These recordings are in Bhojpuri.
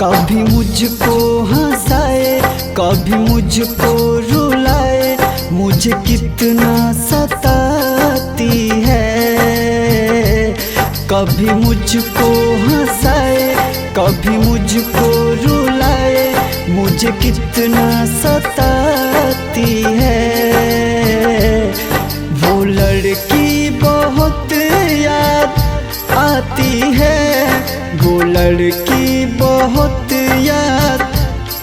कभी मुझको हंसाए कभी मुझको रुलाए, मुझे कितना सताती है। कभी मुझको हंसाए कभी मुझको रुलाए, मुझे कितना सताती है। वो लड़की बहुत याद आती है, वो लड़की बहुत याद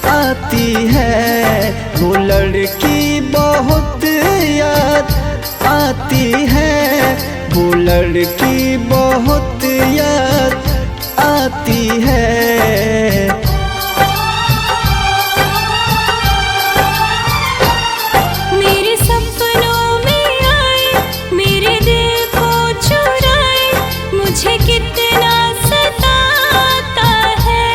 आती है, वो लड़की बहुत याद आती है, वो लड़की बहुत याद आती है। मेरे सपनों में आए, मेरे दिल को चुराए, मुझे कितना सताता है।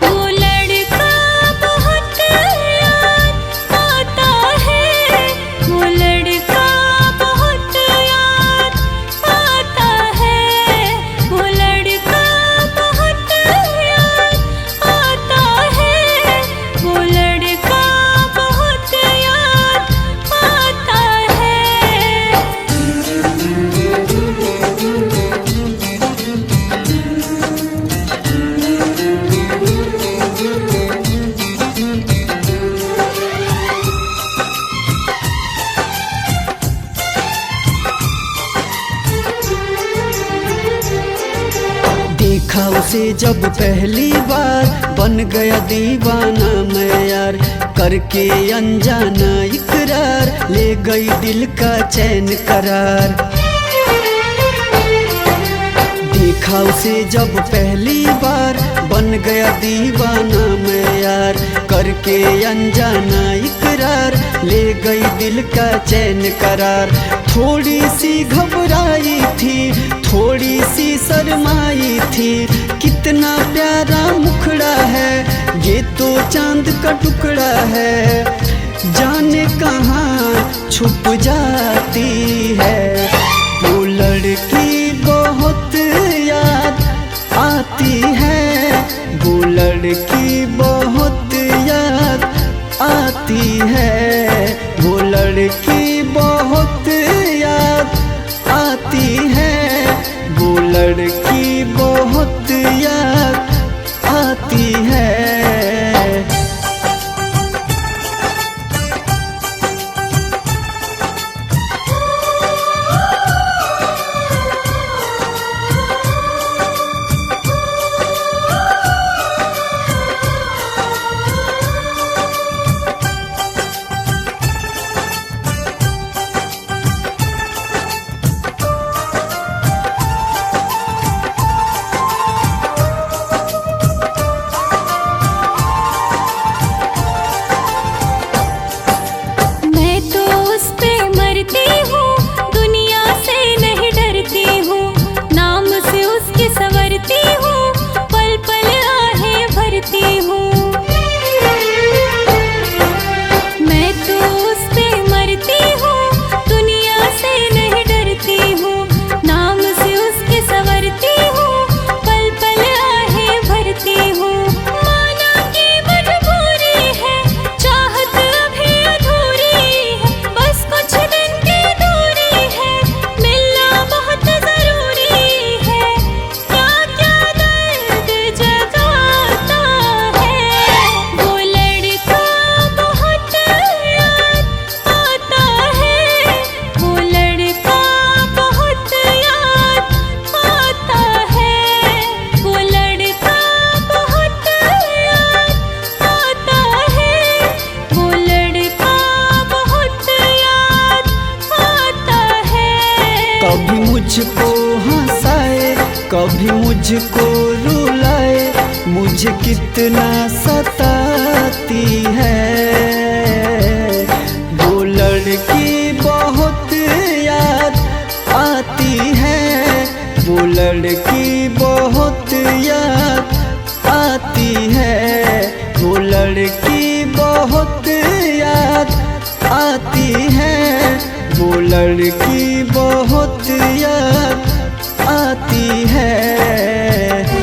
वो लड़का बहुत याद आता है, वो लड़का बहुत याद आता है, वो लड़का बहुत याद आता है, वो लड़का बहुत याद आता है। देखा उसे जब पहली बार, बन गया दीवाना मैं यार। करके अनजाना इकरार, ले गई दिल का चैन करार। देखा उसे जब पहली बार, बन गया दीवाना मैं यार। करके अनजाना इकरार, ले गई दिल का चैन करार। थोड़ी सी घबराई थी, थोड़ी सी शर्माई थी, कितना प्यारा मुखड़ा है, ये तो चांद का टुकड़ा है। जाने कहाँ छुप जाती है, वो लड़की बहुत याद आती है, वो लड़की बहुत याद आती है, वो लड़की बहुत याद आती है, वो लड़की बहुत याद आती है। मैं तो उस पे मरती हूँ, दुनिया से नहीं डरती हूँ, नाम से उसके संवरती हूँ, पल पल आहें भरती हूँ। मैं तो उस पे मरती हूँ, दुनिया से नहीं डरती हूँ, नाम से उसके संवरती हूँ, पल पल आहें भरती हूँ। माना कि मजबूरी है, चाहत अभी अधूरी है, बस कुछ दिन की दूरी है, मिलना बहुत जरूरी है। क्या क्या दर्द जगाता है, वो लड़का बहुत याद आता है, वो लड़का बहुत याद आता है, वो लड़का बहुत याद आता है, वो लड़का बहुत याद आता है। कभी मुझको हंसाए कभी मुझको रुलाए, मुझे कितना सताती है। वो लड़की बहुत याद वो लड़की बहुत याद आती है, वो लड़की बहुत याद आती है।